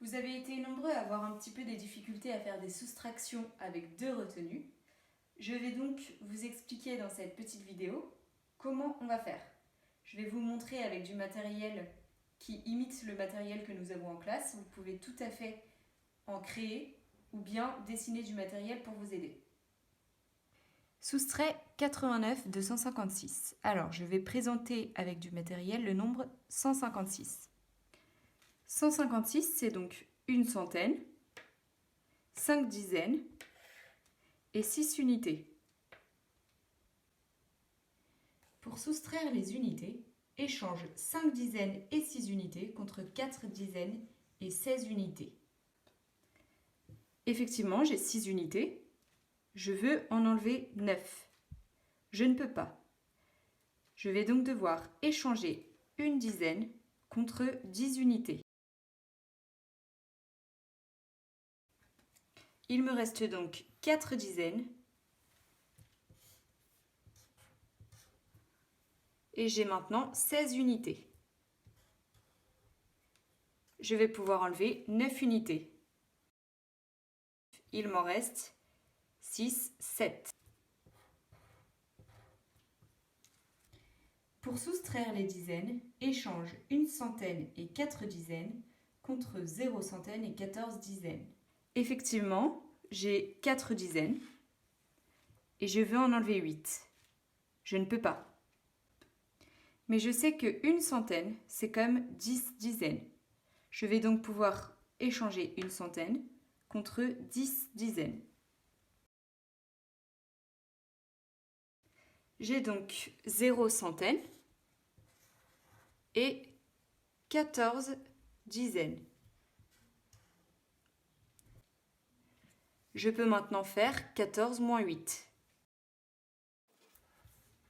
Vous avez été nombreux à avoir un petit peu des difficultés à faire des soustractions avec deux retenues. Je vais donc vous expliquer dans cette petite vidéo comment on va faire. Je vais vous montrer avec du matériel qui imite le matériel que nous avons en classe. Vous pouvez tout à fait en créer ou bien dessiner du matériel pour vous aider. Soustrait 89 de 156. Alors, je vais présenter avec du matériel le nombre 156. 156, c'est donc une centaine, 5 dizaines et 6 unités. Pour soustraire les unités, échange 5 dizaines et 6 unités contre 4 dizaines et 16 unités. Effectivement, j'ai 6 unités. Je veux en enlever 9. Je ne peux pas. Je vais donc devoir échanger une dizaine contre 10 unités. Il me reste donc 4 dizaines et j'ai maintenant 16 unités. Je vais pouvoir enlever 9 unités. Il m'en reste 6, 7. Pour soustraire les dizaines, échange une centaine et 4 dizaines contre 0 centaine et 14 dizaines. Effectivement, j'ai 4 dizaines et je veux en enlever 8. Je ne peux pas. Mais je sais qu'une centaine, c'est comme 10 dizaines. Je vais donc pouvoir échanger une centaine contre 10 dizaines. J'ai donc 0 centaine et 14 dizaines. Je peux maintenant faire 14 moins 8.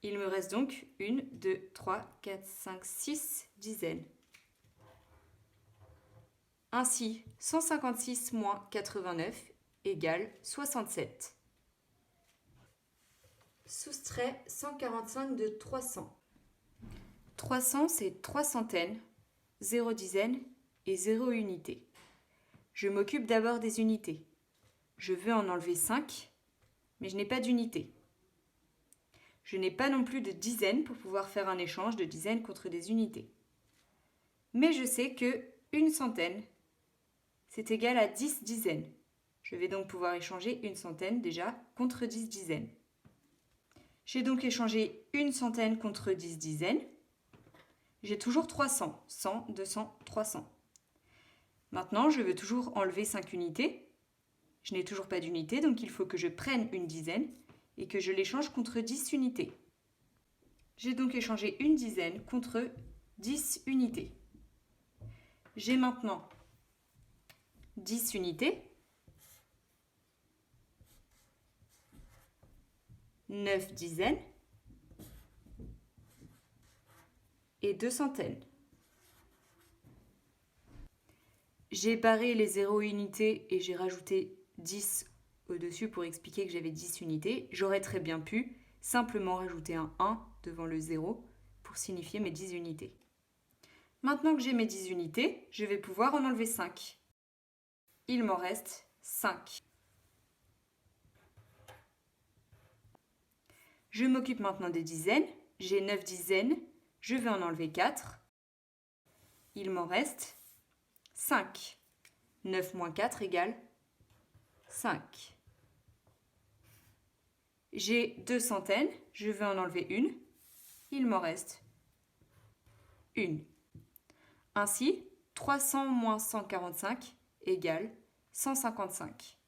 Il me reste donc 1, 2, 3, 4, 5, 6 dizaines. Ainsi, 156 moins 89 égale 67. Soustrait 145 de 300. 300, c'est 3 centaines, 0 dizaines et 0 unité. Je m'occupe d'abord des unités. Je veux en enlever 5, mais je n'ai pas d'unité. Je n'ai pas non plus de dizaines pour pouvoir faire un échange de dizaines contre des unités. Mais je sais que une centaine, c'est égal à 10 dizaines. Je vais donc pouvoir échanger une centaine déjà contre 10 dizaines. J'ai donc échangé une centaine contre 10 dizaines. J'ai toujours 300, 100, 200, 300. Maintenant, je veux toujours enlever 5 unités. Je n'ai toujours pas d'unité, donc il faut que je prenne une dizaine et que je l'échange contre 10 unités. J'ai donc échangé une dizaine contre 10 unités. J'ai maintenant 10 unités, 9 dizaines et 2 centaines. J'ai barré les 0 unités et j'ai rajouté 10 au-dessus pour expliquer que j'avais 10 unités. J'aurais très bien pu simplement rajouter un 1 devant le 0 pour signifier mes 10 unités. Maintenant que j'ai mes 10 unités, je vais pouvoir en enlever 5. Il m'en reste 5. Je m'occupe maintenant des dizaines. J'ai 9 dizaines. Je vais en enlever 4. Il m'en reste 5. 9 moins 4 égale 5. J'ai 2 centaines. Je vais en enlever une. Il m'en reste une. Ainsi, 300 moins 145 égale 155.